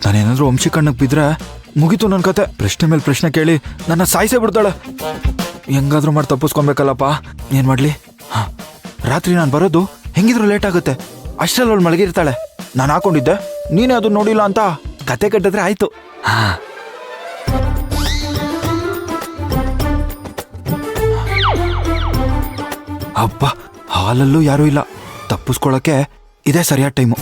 ನಾನೇನಾದ್ರೂ ವಂಶಿ ಕಣ್ಣಿಗೆ ಬಿದ್ರೆ ಮುಗೀತು ನನ್ನ ಕತೆ. ಪ್ರಶ್ನೆ ಮೇಲೆ ಪ್ರಶ್ನೆ ಕೇಳಿ ನನ್ನ ಸಾಯಿಸೇ ಬಿಡ್ತಾಳೆ. ಹೆಂಗಾದ್ರೂ ಮಾಡಿ ತಪ್ಪಿಸ್ಕೊಬೇಕಲ್ಲಪ್ಪ. ಏನ್ ಮಾಡ್ಲಿ? ರಾತ್ರಿ ನಾನು ಬರೋದು ಹೆಂಗಿದ್ರು ಲೇಟ್ ಆಗುತ್ತೆ. ಅಷ್ಟರಲ್ಲಿ ಅವಳು ಮಲಗಿರ್ತಾಳೆ. ನಾನು ಹಾಕೊಂಡಿದ್ದೆ, ನೀನೇ ಅದನ್ನ ನೋಡಿಲ್ಲ ಅಂತ ಕತೆ ಕಟ್ಟಿದ್ರೆ ಆಯ್ತು. ಅಬ್ಬ, ಹಾಲಲ್ಲೂ ಯಾರೂ ಇಲ್ಲ. ತಪ್ಪಿಸ್ಕೊಳಕ್ಕೆ ಇದೇ ಸರಿಯಾದ ಟೈಮು.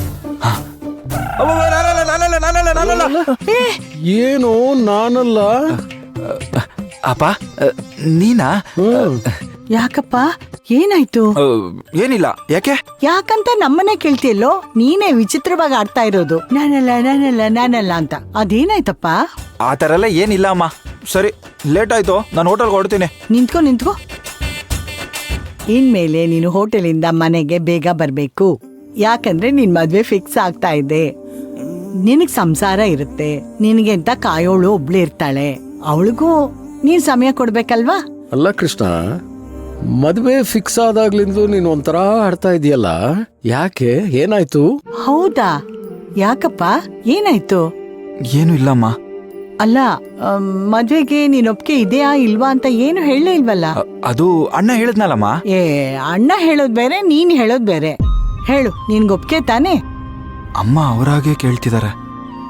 ಏನು ನಾನಲ್ಲ? ಅಪ್ಪ ನೀನಾ? ಯಾಕಪ್ಪ, ಏನಾಯ್ತು? ಏನಿಲ್ಲ. ಯಾಕೆ? ಯಾಕಂತ ನಮ್ಮನೆ ಕೇಳ್ತಿಯಲ್ಲೋ? ನೀನೇ ವಿಚಿತ್ರವಾಗಿ ಆಡ್ತಾ ಇರೋದು ನಾನಲ್ಲ ನಾನಲ್ಲ ನಾನಲ್ಲ ಅಂತ. ಅದೇನಾಯ್ತಪ್ಪ? ಆ ಥರ ಎಲ್ಲ ಏನಿಲ್ಲ ಅಮ್ಮ. ಸರಿ, ಲೇಟ್ ಆಯ್ತು, ನಾನು ಹೋಟೆಲ್ಗೆ ಹೊಡ್ತೀನಿ. ನಿಂತ್ಕೋ. ಇನ್ಮೇಲೆ ನೀನು ಹೋಟೆಲಿಂದ ಮನೆಗೆ ಬೇಗ ಬರ್ಬೇಕು. ಯಾಕಂದ್ರೆ ನಿನ್ ಮದ್ವೆ ಫಿಕ್ಸ್ ಆಗ್ತಾ ಇದೆ. ನಿನಗ್ ಸಂಸಾರ ಇರುತ್ತೆ. ನಿನಗೆ ಅಂತ ಕಾಯೋಳು ಒಬ್ಳು ಇರ್ತಾಳೆ. ಅವಳಿಗೂ ನೀನ್ ಸಮಯ ಕೊಡ್ಬೇಕಲ್ವಾ? ಅಲ್ಲ ಕೃಷ್ಣ, ಮದ್ವೆ ಫಿಕ್ಸ್ ಆದಾಗ್ಲಿಂದ ನೀನ್ ಒಂಥರ ಆಡ್ತಾ ಇದೆಯಲ್ಲ, ಯಾಕೆ? ಏನಾಯ್ತು? ಹೌದಾ? ಯಾಕಪ್ಪ, ಏನಾಯ್ತು? ಏನು ಇಲ್ಲಮ್ಮ. ಅಲ್ಲ, ಮದ್ವೆಗೆ ನೀನ್ ಒಪ್ಪಿಗೆ ಇದೆಯಾ ಇಲ್ವಾ ಅಂತ ಏನು ಹೇಳಲೇ ಇಲ್ವಲ್ಲ? ಅದು ಅಣ್ಣ ಹೇಳಿದ್ನಲ್ಲಮ್ಮ. ಅಣ್ಣ ಹೇಳೋದ್ ಬೇರೆ, ನೀನ್ ಹೇಳೋದ್ ಬೇರೆ. ಹೇಳು, ನಿನ್ಗೆ ಒಪ್ಪಿಗೆ ತಾನೇ? ಅಮ್ಮ ಅವರಾಗೆ ಕೇಳ್ತಿದ್ದಾರೆ.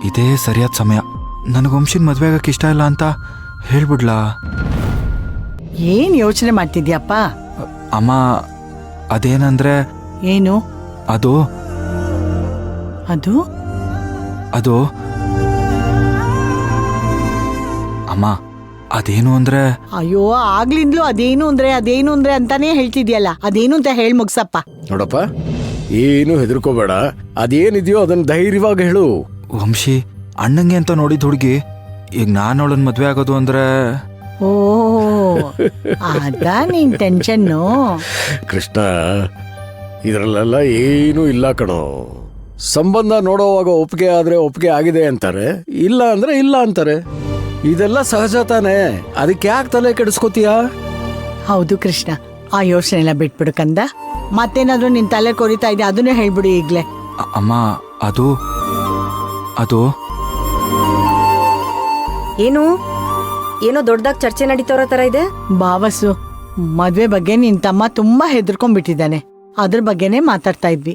ಇದೇ ಸರಿಯಾದ ಸಮಯ. ನನಗೆ ವಂಶಿನ ಮದ್ವೆ ಆಗಕ್ಕೆ ಇಷ್ಟ ಇಲ್ಲ ಅಂತ ಹೇಳ್ಬಿಡ್ಲಾ? ಏನ್ ಯೋಚನೆ ಮಾಡ್ತಿದ್ಯಪ್ಪ? ಅಮ್ಮ, ಅದೇನಂದ್ರೆ ಏನು ಅದು ಅದು ಅದು ಅಮ್ಮ, ಅದೇನು ಅಂದ್ರೆ... ಅಯ್ಯೋ, ಆಗ್ಲಿಂದ್ಲೂ ಅದೇನು ಅಂದ್ರೆ ಅಂತಾನೆ ಹೇಳ್ತಿದ್ಯಲ್ಲ. ಅದೇನು ಅಂತ ಹೇಳ್ ಮುಗ್ಸಪ್ಪ. ನೋಡಪ್ಪ, ಏನು ಹೆದರ್ಕೋಬೇಡ. ಅದೇನಿದೆಯೋ ಅದನ್ನ ಧೈರ್ಯವಾಗಿ ಹೇಳು. ವಂಶಿ ಅಣ್ಣಂಗೆ ಅಂತ ನೋಡಿದ ಹುಡುಗಿ ಈಗ ನಾನು ಅವಳನ್ನ ಮದ್ವೆ ಆಗೋದು ಅಂದ್ರೆ... ಓ, ಅದ ನಿನ್ ಟೆನ್ಷನ್ನು? ಕೃಷ್ಣ, ಇದ್ರಲ್ಲೆಲ್ಲ ಏನೂ ಇಲ್ಲ ಕಣೋ. ಸಂಬಂಧ ನೋಡೋವಾಗ ಒಪ್ಪಿಗೆ ಆದ್ರೆ ಒಪ್ಪಿಗೆ ಆಗಿದೆ ಅಂತಾರೆ, ಇಲ್ಲ ಅಂದ್ರೆ ಇಲ್ಲ ಅಂತಾರೆ. ಇದೆಲ್ಲ ಸಹಜ ತಾನೇ. ಅದಕ್ಕೆ ಯಾಕೆ ತಲೆ ಕೆಡಿಸ್ಕೋತೀಯ? ಹೌದು ಕೃಷ್ಣ, ಆ ಯೋಚನೆ ಎಲ್ಲ ಬಿಟ್ಬಿಡು ಕಂದ. ಮತ್ತೇನಾದ್ರೂ ನಿನ್ ತಲೆ ಕೊರಿತಾ ಇದೆ, ಅದನ್ನೇ ಹೇಳ್ಬಿಡು ಈಗ್ಲೇ. ಅಮ್ಮ, ಅದು ಅದು ಏನೋ ದೊಡ್ಡದಾಗಿ ಚರ್ಚೆ ನಡೀತೋರೋ ತರ ಇದೆ. ಬಾವಸು, ಮದ್ವೆ ಬಗ್ಗೆ ನಿನ್ ತಮ್ಮ ತುಂಬಾ ಹೆದರ್ಕೊಂಡ್ಬಿಟ್ಟಿದ್ದಾನೆ. ಅದ್ರ ಬಗ್ಗೆನೇ ಮಾತಾಡ್ತಾ ಇದ್ವಿ.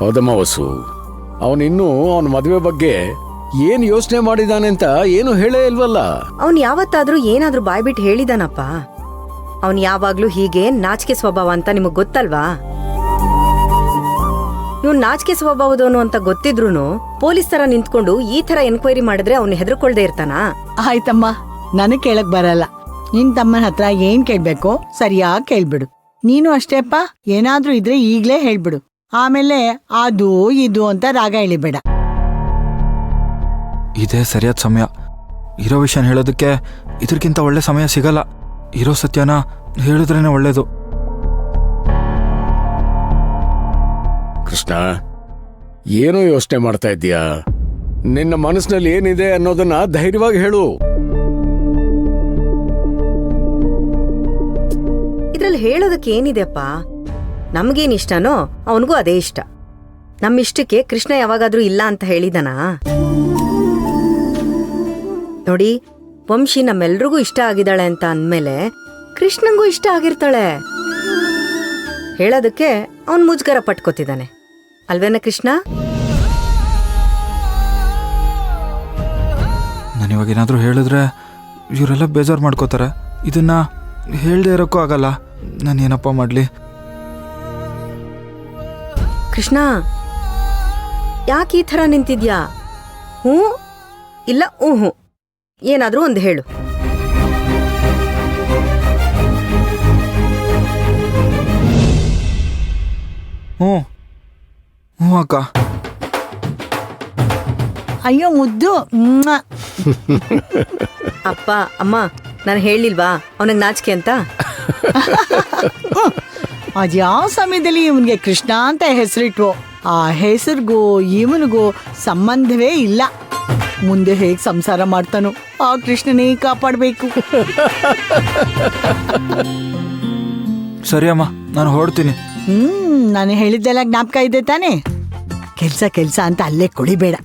ಹೌದಮ್ಮ ವಸು, ಅವನಿನ್ನೂ ಅವನ ಮದುವೆ ಬಗ್ಗೆ ಏನ್ ಯೋಚನೆ ಮಾಡಿದಾನೆ ಅಂತ ಏನು ಹೇಳೇ ಇಲ್ವಲ್ಲ. ಅವನ್ ಯಾವತ್ತಾದ್ರೂ ಏನಾದ್ರೂ ಬಾಯ್ಬಿಟ್ಟು ಹೇಳಿದಾನಪ್ಪ? ಅವನ್ ಯಾವಾಗ್ಲೂ ಹೀಗೆ ನಾಚಿಕೆ ಸ್ವಭಾವ ಅಂತ ನಿಮಗ್ ಗೊತ್ತಲ್ವಾ? ಇವ್ನ್ ನಾಚಿಕೆ ಸ್ವಭಾವದವನು ಅಂತ ಗೊತ್ತಿದ್ರೂನು ಪೊಲೀಸ್ ತರ ನಿಂತ್ಕೊಂಡು ಈ ತರ ಎನ್ಕ್ವೈರಿ ಮಾಡಿದ್ರೆ ಅವ್ನು ಹೆದರ್ಕೊಳ್ದೆ ಇರ್ತಾನ? ಆಯ್ತಮ್ಮ, ನನಗ್ ಕೇಳಕ್ ಬರಲ್ಲ. ನಿನ್ ತಮ್ಮನ ಹತ್ರ ಏನ್ ಕೇಳ್ಬೇಕೋ ಸರಿಯಾಗಿ ಕೇಳ್ಬಿಡು. ನೀನು ಅಷ್ಟೇಪ್ಪ, ಏನಾದ್ರೂ ಇದ್ರೆ ಈಗ್ಲೇ ಹೇಳ್ಬಿಡು. ಆಮೇಲೆ ಅದು ಇದು ಅಂತ ರಾಗ ಎಳಿಬೇಡ. ಇದೇ ಸರಿಯಾದ ಸಮಯ. ಇರೋ ವಿಷಯನ ಹೇಳೋದಕ್ಕೆ ಇದಕ್ಕಿಂತ ಒಳ್ಳೆ ಸಮಯ ಸಿಗಲ್ಲ. ಇರೋ ಸತ್ಯನ ಹೇಳಿದ್ರೇನೆ ಒಳ್ಳೇದು. ಕೃಷ್ಣ, ಏನೋ ಯೋಚನೆ ಮಾಡ್ತಾ ಇದ್ದೀಯಾ? ನಿನ್ನ ಮನಸ್ಸಿನಲ್ಲಿ ಏನಿದೆ ಅನ್ನೋದನ್ನ ಧೈರ್ಯವಾಗಿ ಹೇಳು. ಇದ್ರಲ್ಲಿ ಹೇಳೋದಕ್ಕೆ ಏನಿದೆಪ್ಪ? ನಮ್ಗೇನ್ ಇಷ್ಟನೋ ಅವನಿಗೂ ಅದೇ ಇಷ್ಟ. ನಮ್ಮಿಷ್ಟಕ್ಕೆ ಕೃಷ್ಣ ಯಾವಾಗಾದ್ರೂ ಇಲ್ಲ ಅಂತ ಹೇಳಿದನಾ? ನೋಡಿ, ವಂಶಿ ನಮ್ಮೆಲ್ರಿಗೂ ಇಷ್ಟ ಆಗಿದ್ದಾಳೆ ಅಂತ ಅಂದ್ಮೇಲೆ ಕೃಷ್ಣಂಗೂ ಇಷ್ಟ ಆಗಿರ್ತಾಳೆ. ಹೇಳೋದಕ್ಕೆ ಅವನ್ ಮುಜುಗರ ಪಟ್ಕೋತಿದ್ದಾನೆ ಅಲ್ವೇನ ಕೃಷ್ಣ? ನಾನಿವಾಗ ಏನಾದರೂ ಹೇಳಿದ್ರೆ ಇವರೆಲ್ಲ ಬೇಜಾರು ಮಾಡ್ಕೋತಾರೆ. ಇದನ್ನ ಹೇಳ್ದೇ ಇರೋಕ್ಕೂ ಆಗಲ್ಲ. ನಾನು ಏನಪ್ಪ ಮಾಡಲಿ? ಕೃಷ್ಣ, ಯಾಕೆ ಈ ಥರ ನಿಂತಿದ್ಯಾ? ಹ್ಞೂ ಇಲ್ಲ ಹ್ಞೂ ಏನಾದ್ರೂ ಒಂದು ಹೇಳು. ಹ್ಞೂ ಅಕ್ಕ. ಅಯ್ಯೋ ಮುದ್ದು. ಅಪ್ಪ ಅಮ್ಮ, ನಾನು ಹೇಳಿಲ್ವಾ ಅವನಿಗೆ ನಾಚಿಕೆ ಅಂತ? ಅದ್ಯಾವ ಸಮಯದಲ್ಲಿ ಇವನ್ಗೆ ಕೃಷ್ಣ ಅಂತ ಹೆಸರಿಟ್ವು. ಆ ಹೆಸರಿಗೂ ಇವನಿಗೂ ಸಂಬಂಧವೇ ಇಲ್ಲ. ಮುಂದೆ ಹೇಗ್ ಸಂಸಾರ ಮಾಡ್ತಾನೋ ಆ ಕೃಷ್ಣನೇ ಕಾಪಾಡ್ಬೇಕು. ಸರಿ ಅಮ್ಮ, ನಾನು ಹೊರಡ್ತೀನಿ. ನಾನು ಹೇಳಿದ್ದೆಲ್ಲ ಜ್ಞಾಪಕ ಇದೆ ತಾನೆ? ಕೆಲ್ಸ ಅಂತ ಅಲ್ಲೇ ಕುಳಿಬೇಡ.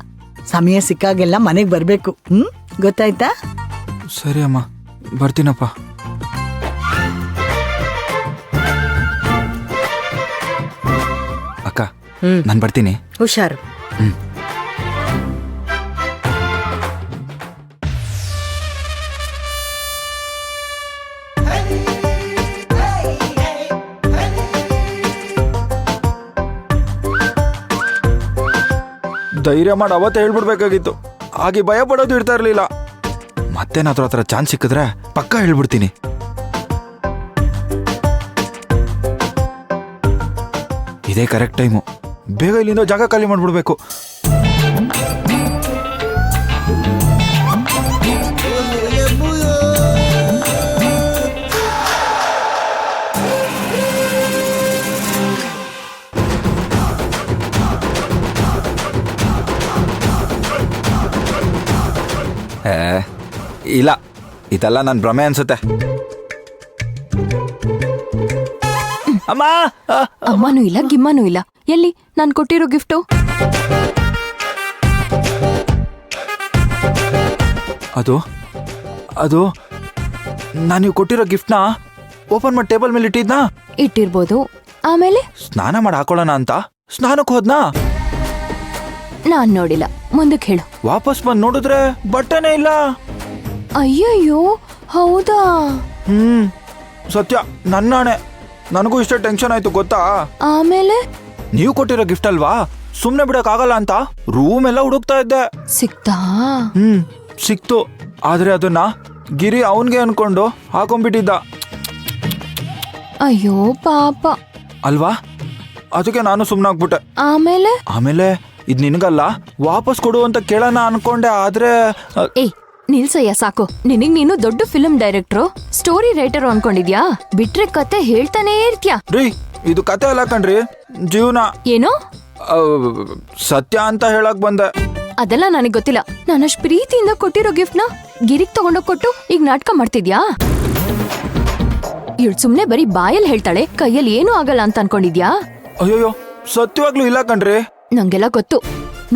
ಸಮಯ ಸಿಕ್ಕಾಗೆಲ್ಲ ಮನೆಗ್ ಬರ್ಬೇಕು. ಗೊತ್ತಾಯ್ತಾ? ಸರಿ ಅಮ್ಮ, ಬರ್ತೀನಪ್ಪ. ಅಕ್ಕ, ನಾನು ಬರ್ತೀನಿ. ಹುಷಾರು. ಧೈರ್ಯ ಮಾಡಿ ಅವತ್ತೇ ಹೇಳ್ಬಿಡ್ಬೇಕಾಗಿತ್ತು. ಹಾಗೆ ಭಯ ಪಡೋದು ಇರ್ತಾ ಇರ್ಲಿಲ್ಲ. ಮತ್ತೇನಾದ್ರೂ ಆ ಥರ ಚಾನ್ಸ್ ಸಿಕ್ಕಿದ್ರೆ ಪಕ್ಕ ಹೇಳ್ಬಿಡ್ತೀನಿ. ಇದೇ ಕರೆಕ್ಟ್ ಟೈಮು. ಬೇಗ ಇಲ್ಲಿಂದ ಜಾಗ ಖಾಲಿ ಮಾಡ್ಬಿಡ್ಬೇಕು. ಇಲ್ಲ, ಇದೆಲ್ಲ ನನ್ನ ಭ್ರಮೆ ಅನ್ಸುತ್ತೆ. ಅಮ್ಮ, ಅಮ್ಮನೂ ಇಲ್ಲ ಗಿಮ್ಮನೂ ಇಲ್ಲ. ಎಲ್ಲಿ ನಾನ್ ಕೊಟ್ಟಿರೋ ಗಿಫ್ಟು? ಅದು ಅದು ನಾನು ನೀವು ಕೊಟ್ಟಿರೋ ಗಿಫ್ಟ್ನ ಓಪನ್ ಮಾಡಿ ಟೇಬಲ್ ಮೇಲೆ ಇಟ್ಟಿದ್ನಾ? ಇಟ್ಟಿರ್ಬೋದು. ಆಮೇಲೆ ಸ್ನಾನ ಮಾಡಿ ಹಾಕೊಳ್ಳೋಣ ಅಂತ ಸ್ನಾನಕ್ಕೆ ಹೋದ್ನಾ? ನಾನ್ ನೋಡಿಲ್ಲ. ಮುಂದಕ್ಕೆ ಹೇಳು. ವಾಪಸ್ ಬಂದು ನೋಡಿದ್ರೆ ಬಟ್ಟೆನೇ ಇಲ್ಲ. ಅಯ್ಯಯ್ಯೋ, ಹೌದಾ? ಸತ್ಯ, ನನ್ನಾಣೆ. ನನಗೂ ಇಷ್ಟ ಟೆನ್ಷನ್ ಆಯ್ತು ಗೊತ್ತಾ? ಆಮೇಲೆ ನೀವು ಕೊಟ್ಟಿರೋ ಗಿಫ್ಟ್ ಅಲ್ವಾ, ಸುಮ್ನೆ ಬಿಡಕ್ ಆಗಲ್ಲ ಅಂತ ರೂಮ್ ಎಲ್ಲ ಹುಡುಕ್ತಾ ಇದ್ದೆ. ಸಿಕ್ತಾ? ಸಿಕ್ತು. ಆದ್ರೆ ಅದನ್ನ ಗಿರಿ ಅವನ್ಗೆ ಅನ್ಕೊಂಡು ಹಾಕೊಂಡ್ಬಿಟ್ಟಿದ್ದ. ಅಯ್ಯೋ ಪಾಪ. ಅಲ್ವಾ? ಅದಕ್ಕೆ ನಾನು ಸುಮ್ನಾಗ್ಬಿಟ್ಟೆ. ಆಮೇಲೆ ಆಮೇಲೆ ಇದ್ ನಿನಗಲ್ಲ, ವಾಪಸ್ ಕೊಡು ಅಂತ ಕೇಳೋಣ ಅನ್ಕೊಂಡೆ. ಆದ್ರೆ ಏಯ್ ನಿಲ್ಸಯ್ಯ, ಸಾಕು. ನಿನಗ್ ನೀನು ದೊಡ್ಡ ಫಿಲ್ಮ್ ಡೈರೆಕ್ಟ್ರು, ಸ್ಟೋರಿ ರೈಟರ್ ಅನ್ಕೊಂಡಿದ್ಯಾ? ಬಿಟ್ರೆ ಕತೆ ಹೇಳ್ತಾನೇ ಇರ್ತ್ಯಾ. ರೀ, ಇದು ಕತೆ ಅಲ್ಲ ಕಣ್ರಿ, ಜೀವನ. ಏನೋ ಸತ್ಯ ಅಂತ ಹೇಳಕ್ ಬಂದೆ. ಅದೆಲ್ಲ ನನಗ್ ಗೊತ್ತಿಲ್ಲ. ನಾನಷ್ಟ್ ಪ್ರೀತಿಯಿಂದ ಕೊಟ್ಟಿರೋ ಗಿಫ್ಟ್ ನ ಗಿರಿಗ್ ತಗೊಂಡೋಗ್ ಕೊಟ್ಟು ಈಗ ನಾಟಕ ಮಾಡ್ತಿದ್ಯಾ? ಇವಳು ಸುಮ್ನೆ ಬರೀ ಬಾಯಲ್ಲಿ ಹೇಳ್ತಾಳೆ, ಕೈಯಲ್ಲಿ ಏನೂ ಆಗಲ್ಲ ಅಂತ ಅನ್ಕೊಂಡಿದ್ಯಾ? ಅಯ್ಯೋಯ್ಯೋ, ಸತ್ಯವಾಗ್ಲೂ ಇಲ್ಲ ಕಣ್ರಿ. ನಂಗೆಲ್ಲ ಗೊತ್ತು.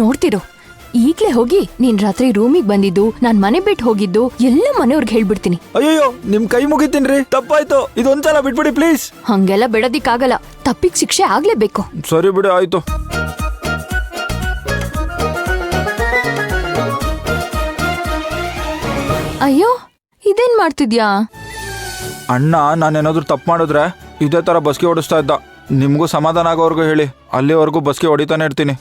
ನೋಡ್ತಿರು, ಈಗ್ಲೇ ಹೋಗಿ ನೀನ್ ರಾತ್ರಿ ರೂಮಿಗ್ ಬಂದಿದ್ದು, ನಾನ್ ಮನೆ ಬಿಟ್ಟು ಹೋಗಿದ್ದು ಎಲ್ಲ ಮನೆಯವ್ರಿಗೆ ಹೇಳ್ಬಿಡ್ತೀನಿ. ಅಯ್ಯೋ, ನಿಮ್ ಕೈ ಮುಗಿತೀನ್ರಿ, ತಪ್ಪಾಯ್ತು. ಇದೊಂದ್ಸಲ ಬಿಟ್ಬಿಡಿ ಪ್ಲೀಸ್. ಹಂಗೆಲ್ಲ ಬಿಡೋದಿಕ್ಕಾಗಲ್ಲ. ತಪ್ಪಿಗ್ ಶಿಕ್ಷೆ ಆಗ್ಲೇಬೇಕು. ಸರಿ ಬಿಡಿ, ಆಯ್ತು. ಅಯ್ಯೋ, ಇದೇನ್ ಮಾಡ್ತಿದ್ಯಾ? ಅಣ್ಣ ನಾನೇನಾದ್ರೂ ತಪ್ಪು ಮಾಡಿದ್ರೆ ಇದೇ ತರ ಬಸ್ಗೆ ಓಡಿಸ್ತಾ ಇದ್ದ. ನಿಮ್ಗೂ ಸಮಾಧಾನ ಆಗೋವರೆಗೂ ಹೇಳಿ, ಅಲ್ಲಿವರೆಗೂ ಬಸ್ಗೆ ಹೊಡಿತಾನೆ ಇರ್ತೀನಿ.